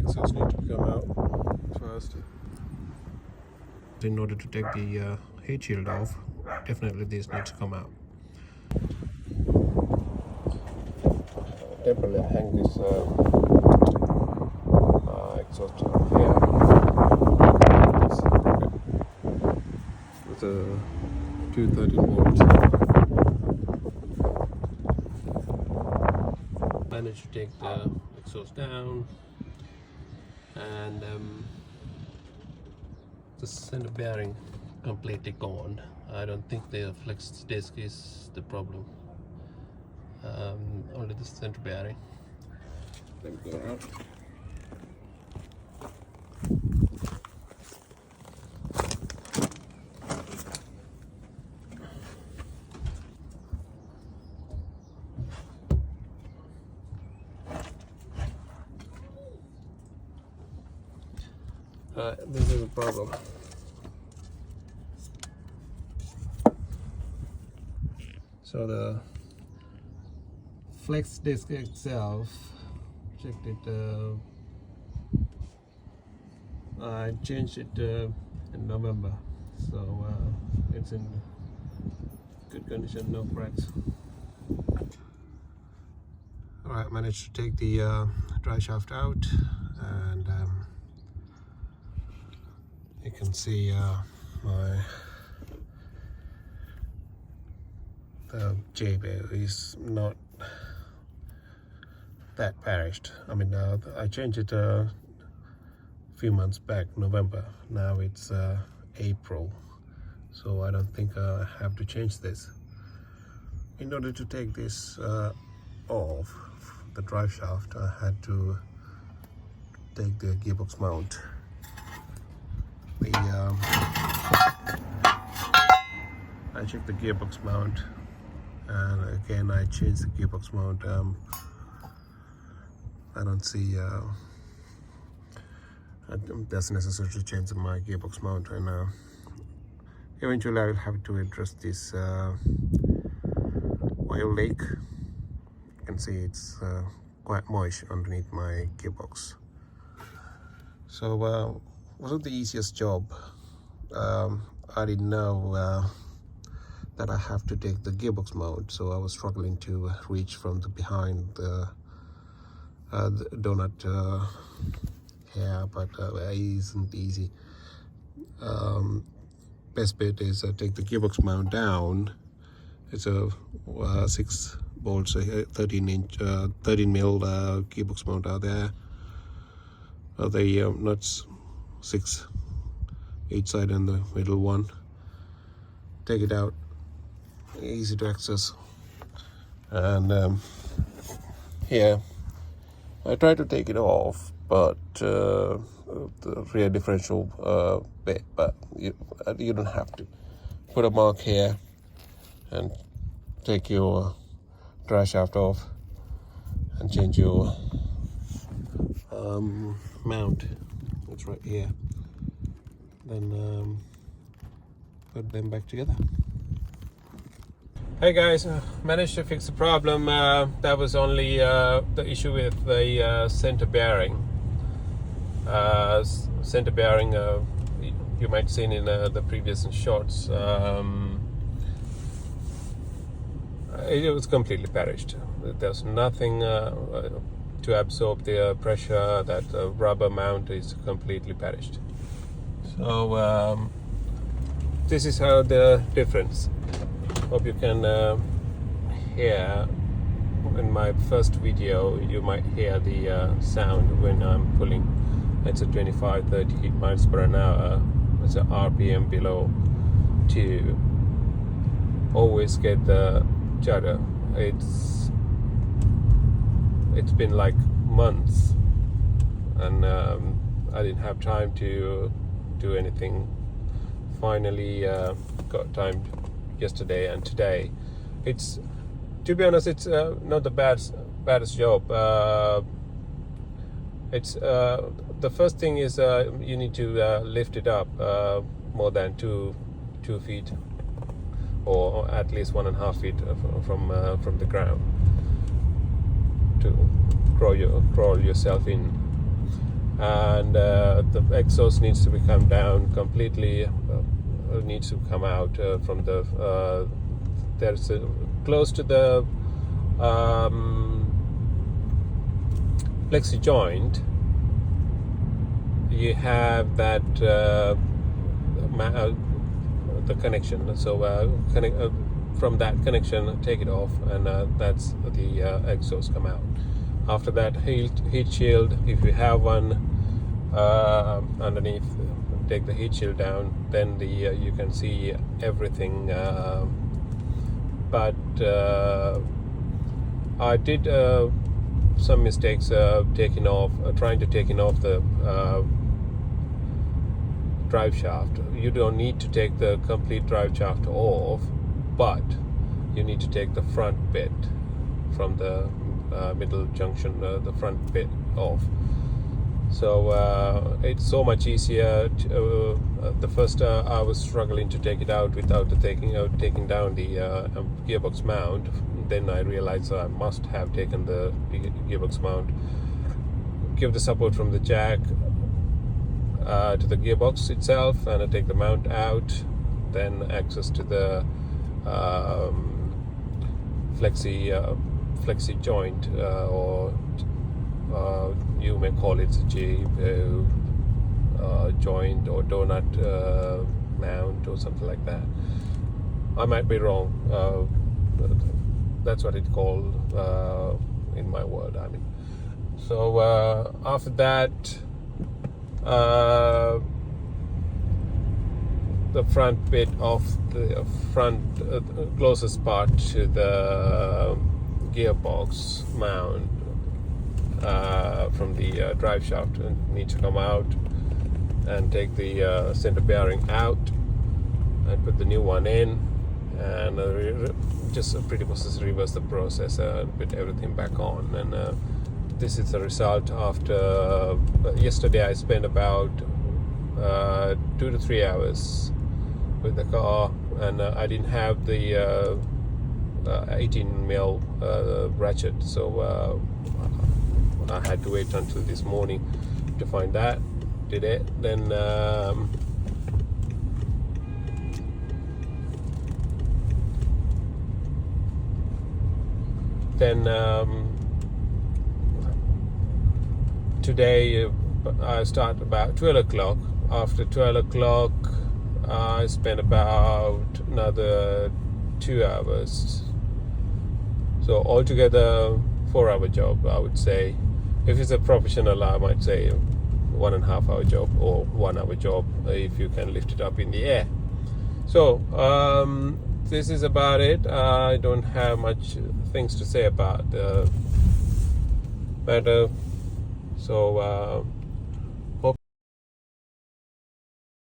exhaust need to come out first. In order to take the heat shield off, definitely this needs to come out. Temporarily hang this exhaust here with a 213 volts. Managed to take the exhaust down, and the center bearing completely gone. I don't think the flex disc is the problem, only the center bearing. Let me go around. This is a problem. So the flex disc itself, checked it. I changed it in November, so it's in good condition, no cracks. Alright, managed to take the driveshaft out, and you can see my JB is not that perished. I mean, I changed it a few months back, November. Now it's April, so I don't think I have to change this. In order to take this off the drive shaft, I had to take the gearbox mount. I checked the gearbox mount, and again I changed the gearbox mount. I don't see that's necessary to change my gearbox mount, and eventually I will have to address this oil leak. You can see it's quite moist underneath my gearbox. So wasn't the easiest job. I didn't know that I have to take the gearbox mount, so I was struggling to reach from the behind the donut here, but it isn't easy. Best bit is take the gearbox mount down. It's a 6 bolts, 13 mil gearbox mount are there. The nuts 6 each side and the middle one. Take it out, easy to access. And here I tried to take it off, but the rear differential bit, but you don't have to. Put a mark here and take your drive shaft off and change your mount. It's right here. Then put them back together. Hey guys, managed to fix the problem. That was only the issue with the center bearing. Center bearing, you might have seen in the previous shots. It was completely perished. There's nothing to absorb the pressure. That rubber mount is completely perished. So this is how the difference. Hope you can hear. In my first video you might hear the sound when I'm pulling. It's a 25-30 miles per hour. It's a RPM below 2. Always get the judder. It's been like months, and I didn't have time to do anything. Finally got time yesterday and today. It's, to be honest, it's not the baddest job. It's the first thing is you need to lift it up more than 2 feet, or at least 1.5 feet from the ground to crawl yourself in. and the exhaust needs to be come down completely. Needs to come out from the there's close to the flexi joint. You have that the connection. So from that connection, take it off, and that's the exhaust come out. After that, heat shield, if you have one underneath, take the heat shield down, then you can see everything. But I did some mistakes trying to take off the drive shaft. You don't need to take the complete drive shaft off, but you need to take the front bit from the middle junction, the front bit off. So it's so much easier. The first I was struggling to take it out without taking down the gearbox mount. Then I realized I must have taken the gearbox mount, give the support from the jack to the gearbox itself, and I take the mount out, then access to the flexi joint, or you may call it J joint or donut mount or something like that. I might be wrong. That's what it's called in my world. I mean, so after that, the front bit of the front closest part to the gearbox mount from the drive shaft needs to come out, and take the center bearing out and put the new one in, and just pretty much reverse the process and put everything back on. And this is the result after yesterday. I spent about 2 to 3 hours with the car, and I didn't have the 18mm ratchet, so I had to wait until this morning to find that. Did it, then today I start about 12 o'clock. After 12 o'clock I spent about another 2 hours. So altogether 4-hour job, I would say. If it's a professional, I might say 1.5 hour job or 1 hour job if you can lift it up in the air. So this is about it. I don't have much things to say about the matter. So